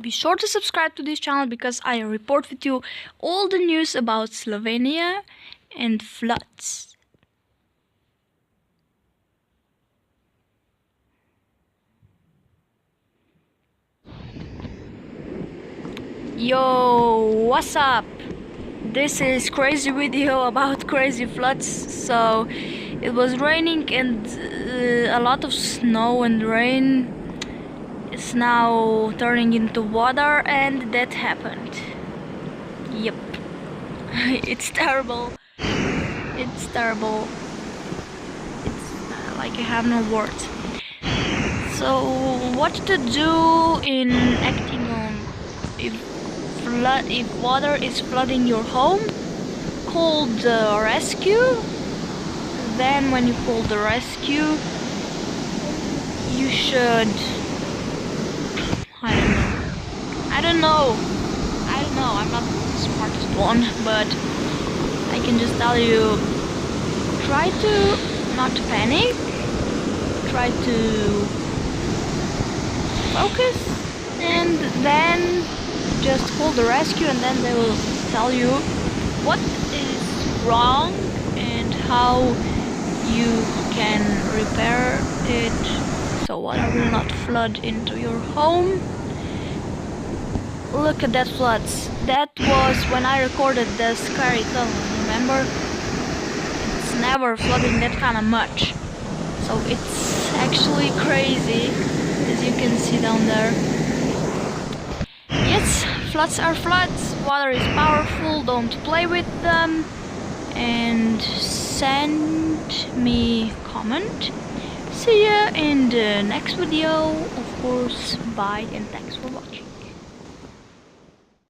Be sure to subscribe to this channel because I report with you all the news about Slovenia and floods. Yo, what's up? This is crazy video about crazy floods. So it was raining and a lot of snow and rain is now turning into water, and that happened. Yep. It's terrible. It's terrible. It's like I have no words. So what to do in acting on if water is flooding your home? Call the rescue. Then when you call the rescue, you should I don't know, I'm not the smartest one, but I can just tell you, try to not panic, try to focus, and then just call the rescue, and then they will tell you what is wrong and how you can repair it so water will not flood into your home. Look at that floods. That was when I recorded the scary tunnel, remember? It's never flooding that kind of much. So it's actually crazy, as you can see down there. Yes, floods are floods. Water is powerful, don't play with them. And send me comment. See ya in the next video. Of course, bye and thanks.